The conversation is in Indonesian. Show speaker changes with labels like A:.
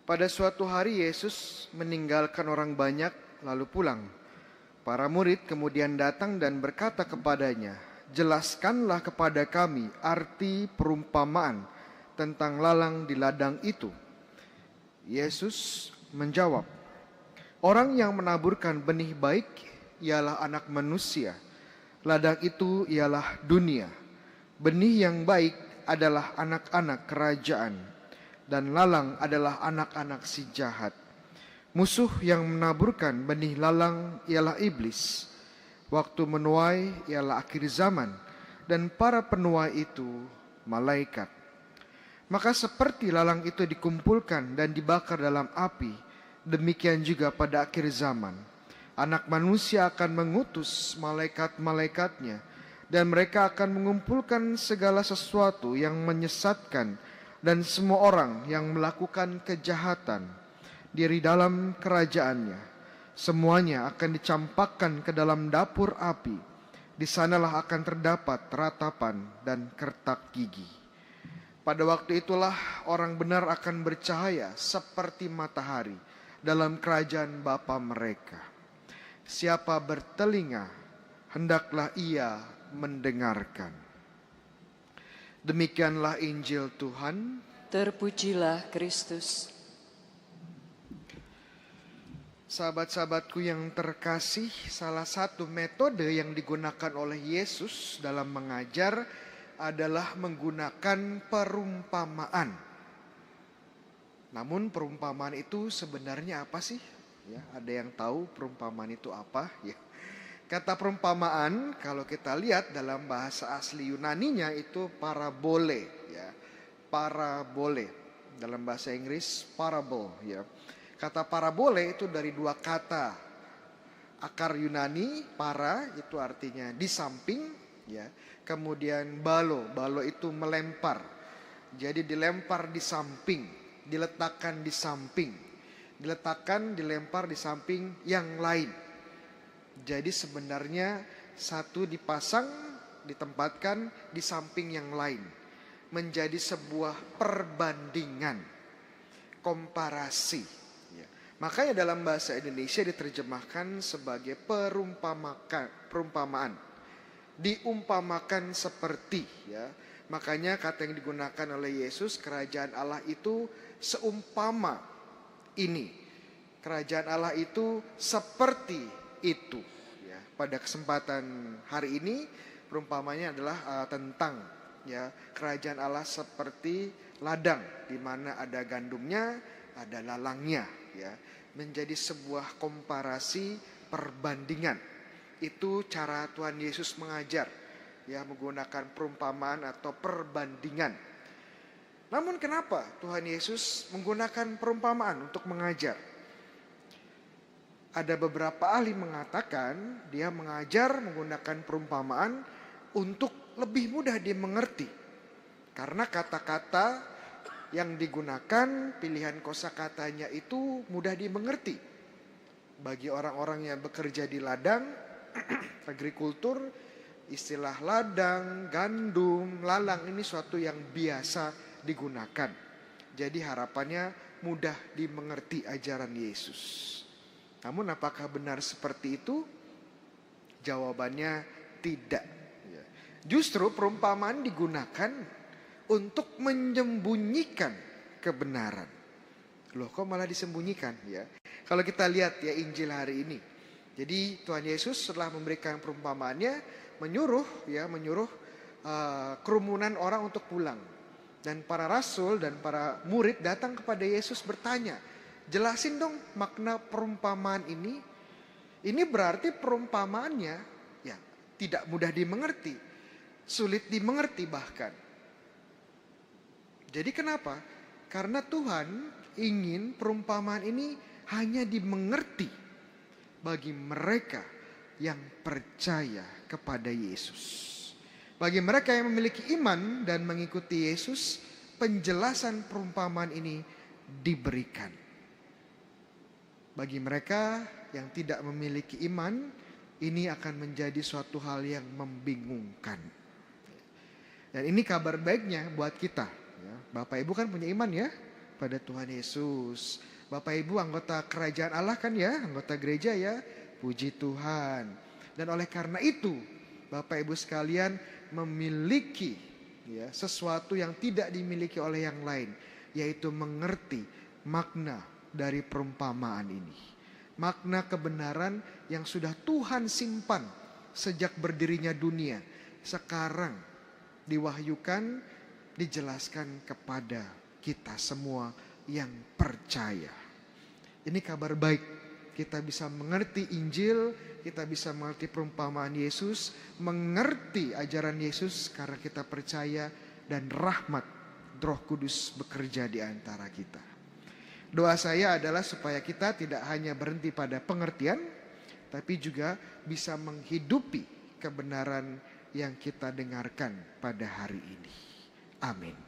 A: Pada suatu hari Yesus meninggalkan orang banyak lalu pulang. Para murid kemudian datang dan berkata kepadanya, "Jelaskanlah kepada kami arti perumpamaan tentang lalang di ladang itu." Yesus menjawab, "Orang yang menaburkan benih baik ialah anak manusia. Ladang itu ialah dunia. Benih yang baik adalah anak-anak kerajaan, dan lalang adalah anak-anak si jahat. Musuh yang menaburkan benih lalang ialah iblis. Waktu menuai ialah akhir zaman, dan para penuai itu malaikat. Maka seperti lalang itu dikumpulkan dan dibakar dalam api, demikian juga pada akhir zaman Anak manusia akan mengutus malaikat-malaikatnya, dan mereka akan mengumpulkan segala sesuatu yang menyesatkan dan semua orang yang melakukan kejahatan dari dalam kerajaannya. Semuanya akan dicampakkan ke dalam dapur api. Di sanalah akan terdapat ratapan dan kertak gigi. Pada waktu itulah orang benar akan bercahaya seperti matahari dalam kerajaan Bapa mereka. Siapa bertelinga, hendaklah ia mendengarkan." Demikianlah Injil Tuhan.
B: Terpujilah Kristus.
A: Sahabat-sahabatku yang terkasih, salah satu metode yang digunakan oleh Yesus dalam mengajar adalah menggunakan perumpamaan. Namun perumpamaan itu sebenarnya apa sih? Ya, ada yang tahu perumpamaan itu apa? Ya. Kata perumpamaan kalau kita lihat dalam bahasa asli Yunaninya itu parabole, ya. Parabole. Dalam bahasa Inggris parable, ya. Kata parabole itu dari dua kata akar Yunani, para itu artinya di samping, ya. Kemudian balo itu melempar. Jadi dilempar di samping, diletakkan di samping. Dilempar di samping yang lain. Jadi sebenarnya satu dipasang, ditempatkan di samping yang lain. Menjadi sebuah perbandingan, komparasi. Ya. Makanya dalam bahasa Indonesia diterjemahkan sebagai perumpamaan. Diumpamakan seperti, ya. Makanya kata yang digunakan oleh Yesus, kerajaan Allah itu seumpama ini, kerajaan Allah itu seperti itu, ya. Pada kesempatan hari ini perumpamannya adalah tentang, ya, kerajaan Allah seperti ladang di mana ada gandumnya, ada lalangnya, ya. Menjadi sebuah komparasi, perbandingan. Itu cara Tuhan Yesus mengajar, ya, menggunakan perumpamaan atau perbandingan. Namun kenapa Tuhan Yesus menggunakan perumpamaan untuk mengajar? Ada beberapa ahli mengatakan dia mengajar menggunakan perumpamaan untuk lebih mudah dimengerti. Karena kata-kata yang digunakan, pilihan kosakatanya itu mudah dimengerti. Bagi orang-orang yang bekerja di ladang, agrikultur, istilah ladang, gandum, lalang ini suatu yang biasa digunakan. Jadi harapannya mudah dimengerti ajaran Yesus. Namun apakah benar seperti itu? Jawabannya tidak. Justru perumpamaan digunakan untuk menyembunyikan kebenaran. Loh, kok malah disembunyikan, ya? Kalau kita lihat, ya, Injil hari ini. Jadi Tuhan Yesus setelah memberikan perumpamaannya menyuruh kerumunan orang untuk pulang. Dan para rasul dan para murid datang kepada Yesus bertanya, "Jelasin dong makna perumpamaan ini." Ini berarti perumpamaannya, ya, tidak mudah dimengerti, sulit dimengerti bahkan. Jadi kenapa? Karena Tuhan ingin perumpamaan ini hanya dimengerti bagi mereka yang percaya kepada Yesus. Bagi mereka yang memiliki iman dan mengikuti Yesus, penjelasan perumpamaan ini diberikan. Bagi mereka yang tidak memiliki iman, ini akan menjadi suatu hal yang membingungkan. Dan ini kabar baiknya buat kita, ya. Bapak Ibu kan punya iman, ya. pada Tuhan Yesus. Bapak Ibu anggota kerajaan Allah kan ya, anggota gereja ya. Puji Tuhan. Dan oleh karena itu, Bapak Ibu sekalian memiliki ya sesuatu yang tidak dimiliki oleh yang lain, yaitu mengerti makna dari perumpamaan ini. Makna kebenaran yang sudah Tuhan simpan sejak berdirinya dunia, sekarang diwahyukan, dijelaskan kepada kita semua yang percaya. Ini kabar baik, kita bisa mengerti Injil, kita bisa mengerti perumpamaan Yesus, mengerti ajaran Yesus karena kita percaya, dan rahmat Roh Kudus bekerja di antara kita. Doa saya adalah supaya kita tidak hanya berhenti pada pengertian, tapi juga bisa menghidupi kebenaran yang kita dengarkan pada hari ini. Amin.